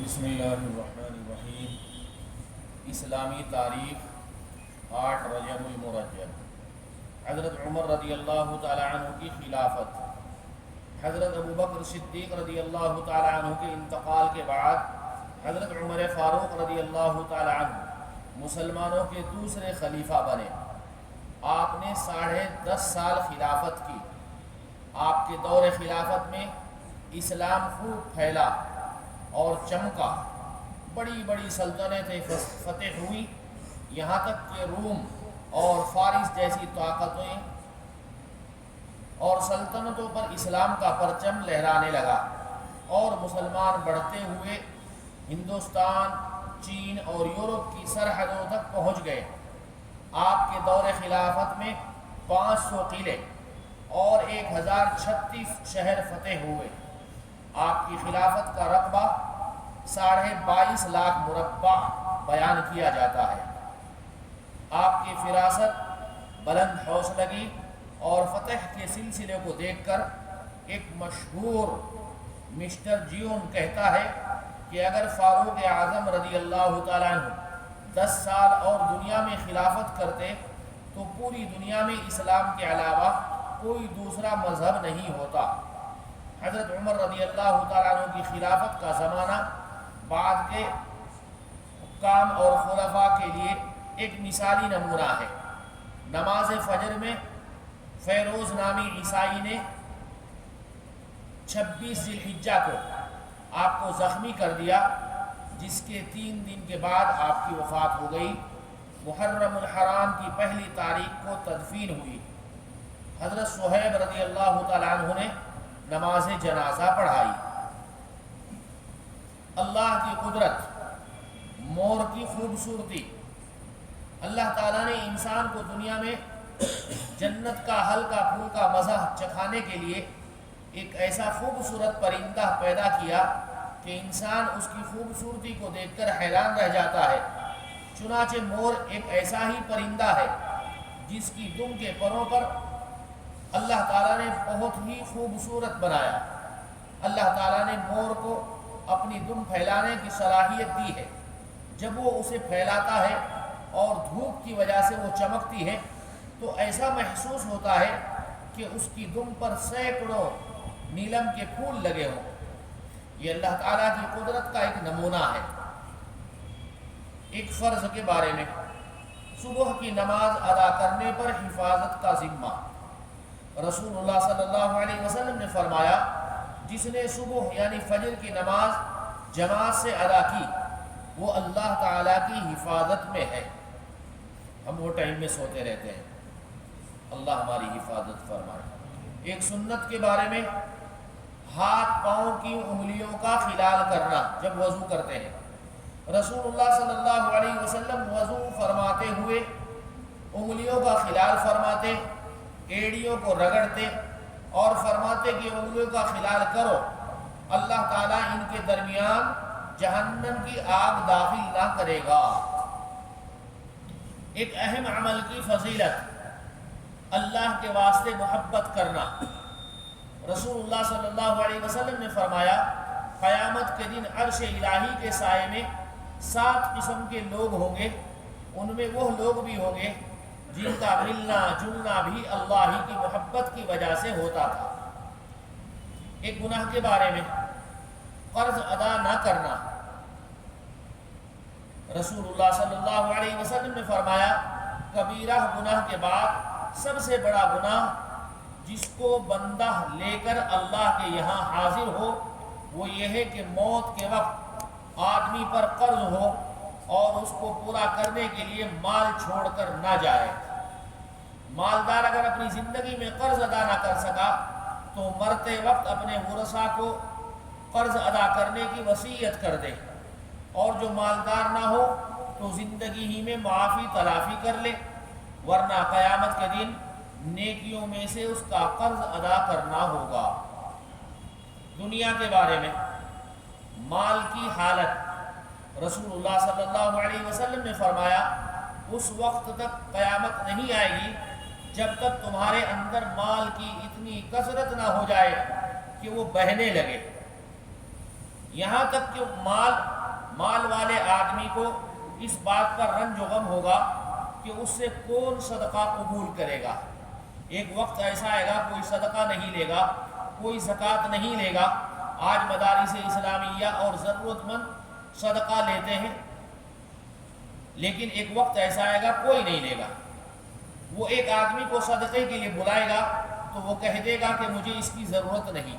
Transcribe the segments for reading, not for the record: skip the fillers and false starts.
بسم اللہ الرحمن الرحیم۔ اسلامی تاریخ 8 رجب المرجب۔ حضرت عمر رضی اللہ تعالی عنہ کی خلافت۔ حضرت ابو بکر صدیق رضی اللہ تعالی عنہ کے انتقال کے بعد حضرت عمر فاروق رضی اللہ تعالی عنہ مسلمانوں کے دوسرے خلیفہ بنے۔ آپ نے 10.5 سال خلافت کی۔ آپ کے دور خلافت میں اسلام خوب پھیلا اور چمکا، بڑی بڑی سلطنتیں فتح ہوئی، یہاں تک کہ روم اور فارس جیسی طاقتیں اور سلطنتوں پر اسلام کا پرچم لہرانے لگا، اور مسلمان بڑھتے ہوئے ہندوستان، چین اور یورپ کی سرحدوں تک پہنچ گئے۔ آپ کے دور خلافت میں 500 قلعے اور 1036 شہر فتح ہوئے۔ آپ کی خلافت کا رقبہ 22.5 لاکھ مربع بیان کیا جاتا ہے۔ آپ کی فراست، بلند حوصلگی اور فتح کے سلسلے کو دیکھ کر ایک مشہور مسٹر جیون کہتا ہے کہ اگر فاروق اعظم رضی اللہ تعالیٰ عنہ 10 سال اور دنیا میں خلافت کرتے تو پوری دنیا میں اسلام کے علاوہ کوئی دوسرا مذہب نہیں ہوتا۔ حضرت عمر رضی اللہ تعالیٰ عنہ کی خلافت کا زمانہ بعد کے حکام اور خلفاء کے لیے ایک مثالی نمونہ ہے۔ نماز فجر میں فیروز نامی عیسائی نے 26 ذی الحجہ کو آپ کو زخمی کر دیا، جس کے 3 دن کے بعد آپ کی وفات ہو گئی۔ محرم الحرام کی پہلی تاریخ کو تدفین ہوئی۔ حضرت صہیب رضی اللہ تعالیٰ عنہ نے نماز جنازہ پڑھائی۔ اللہ کی قدرت، مور کی خوبصورتی۔ اللہ تعالیٰ نے انسان کو دنیا میں جنت کا ہلکا پھلکا مزہ چکھانے کے لیے ایک ایسا خوبصورت پرندہ پیدا کیا کہ انسان اس کی خوبصورتی کو دیکھ کر حیران رہ جاتا ہے۔ چنانچہ مور ایک ایسا ہی پرندہ ہے جس کی دم کے پروں پر اللہ تعالیٰ نے بہت ہی خوبصورت بنایا۔ اللہ تعالیٰ نے مور کو اپنی دم پھیلانے کی صلاحیت دی ہے۔ جب وہ اسے پھیلاتا ہے اور دھوپ کی وجہ سے وہ چمکتی ہے تو ایسا محسوس ہوتا ہے کہ اس کی دم پر سینکڑوں نیلم کے پھول لگے ہوں۔ یہ اللہ تعالیٰ کی قدرت کا ایک نمونہ ہے۔ ایک فرض کے بارے میں، صبح کی نماز ادا کرنے پر حفاظت کا ذمہ۔ رسول اللہ صلی اللہ علیہ وسلم نے فرمایا، جس نے صبح یعنی فجر کی نماز جماعت سے ادا کی وہ اللہ تعالیٰ کی حفاظت میں ہے۔ ہم وہ ٹائم میں سوتے رہتے ہیں، اللہ ہماری حفاظت فرمائے۔ ایک سنت کے بارے میں، ہاتھ پاؤں کی انگلیوں کا خلال کرنا جب وضو کرتے ہیں۔ رسول اللہ صلی اللہ علیہ وسلم وضو فرماتے ہوئے انگلیوں کا خلال فرماتے، ایڑیوں کو رگڑتے اور فرماتے کہ انگلیوں کا خلال کرو، اللہ تعالیٰ ان کے درمیان جہنم کی آگ داخل نہ کرے گا۔ ایک اہم عمل کی فضیلت، اللہ کے واسطے محبت کرنا۔ رسول اللہ صلی اللہ علیہ وسلم نے فرمایا، قیامت کے دن عرش الہی کے سائے میں 7 قسم کے لوگ ہوں گے، ان میں وہ لوگ بھی ہوں گے جن کا ملنا جلنا بھی اللہ ہی کی محبت کی وجہ سے ہوتا تھا۔ ایک گناہ کے بارے میں، قرض ادا نہ کرنا۔ رسول اللہ صلی اللہ علیہ وسلم نے فرمایا، کبیرہ گناہ کے بعد سب سے بڑا گناہ جس کو بندہ لے کر اللہ کے یہاں حاضر ہو وہ یہ ہے کہ موت کے وقت آدمی پر قرض ہو اور اس کو پورا کرنے کے لیے مال چھوڑ کر نہ جائے۔ مالدار اگر اپنی زندگی میں قرض ادا نہ کر سکا تو مرتے وقت اپنے ورثاء کو قرض ادا کرنے کی وصیت کر دے، اور جو مالدار نہ ہو تو زندگی ہی میں معافی تلافی کر لے، ورنہ قیامت کے دن نیکیوں میں سے اس کا قرض ادا کرنا ہوگا۔ دنیا کے بارے میں، مال کی حالت، رسول اللہ صلی اللہ علیہ وسلم نے فرمایا، اس وقت تک قیامت نہیں آئے گی جب تک تمہارے اندر مال کی اتنی کثرت نہ ہو جائے کہ وہ بہنے لگے۔ یہاں تک کہ مال والے آدمی کو اس بات کا رنج و غم ہوگا کہ اس سے کون صدقہ قبول کرے گا۔ ایک وقت ایسا آئے گا کوئی صدقہ نہیں لے گا، کوئی زکوٰۃ نہیں لے گا۔ آج مدارس اسلامیہ اور ضرورت مند صدقہ لیتے ہیں، لیکن ایک وقت ایسا آئے گا کوئی نہیں لے گا۔ وہ ایک آدمی کو صدقے کے لیے بلائے گا تو وہ کہہ دے گا کہ مجھے اس کی ضرورت نہیں۔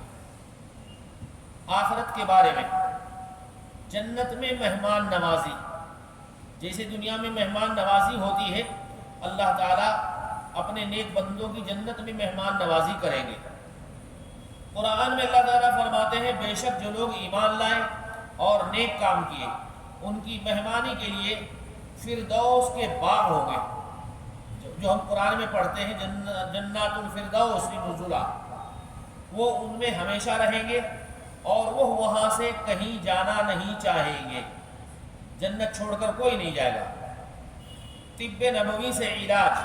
آخرت کے بارے میں، جنت میں مہمان نوازی، جیسے دنیا میں مہمان نوازی ہوتی ہے، اللہ تعالیٰ اپنے نیک بندوں کی جنت میں مہمان نوازی کریں گے۔ قرآن میں اللہ تعالیٰ فرماتے ہیں بے شک جو لوگ ایمان لائے اور نیک کام کیے ان کی مہمانی کے لیے فردوس کے باغ ہوں گے، جو ہم قرآن میں پڑھتے ہیں جنات الفردوس نزلا، وہ ان میں ہمیشہ رہیں گے اور وہ وہاں سے کہیں جانا نہیں چاہیں گے۔ جنت چھوڑ کر کوئی نہیں جائے گا۔ طب نبوی سے علاج،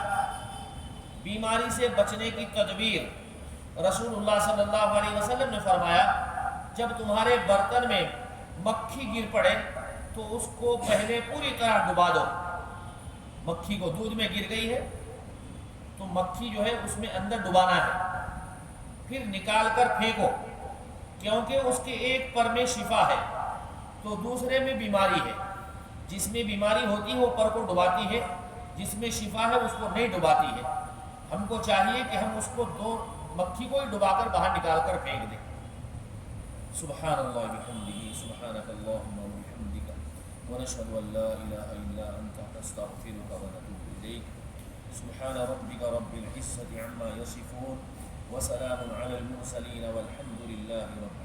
بیماری سے بچنے کی تدبیر، رسول اللہ صلی اللہ علیہ وسلم نے فرمایا جب تمہارے برتن میں مکھی گر پڑے تو اس کو پہلے پوری طرح ڈبا دو۔ مکھی کو دودھ میں گر گئی ہے تو مکھی جو ہے اس میں اندر ڈبانا ہے، پھر نکال کر پھینکو، کیونکہ اس کے ایک پر میں شفا ہے تو دوسرے میں بیماری ہے۔ جس میں بیماری ہوتی ہے وہ پر کو ڈباتی ہے، جس میں شفا ہے اس کو نہیں ڈباتی ہے۔ ہم کو چاہیے کہ ہم اس کو مکھی کو ہی ڈبا کر باہر نکال کر پھینک دیں۔ سبحان اللہ بحمدہ، سبحانک اللہم وبحمدک، ونشہد ان لا الہ الا انت، نستغفرک ونتوب الیک۔ سبحان ربک رب العزة عما یصفون، وسلام علی المرسلین، والحمد للہ رب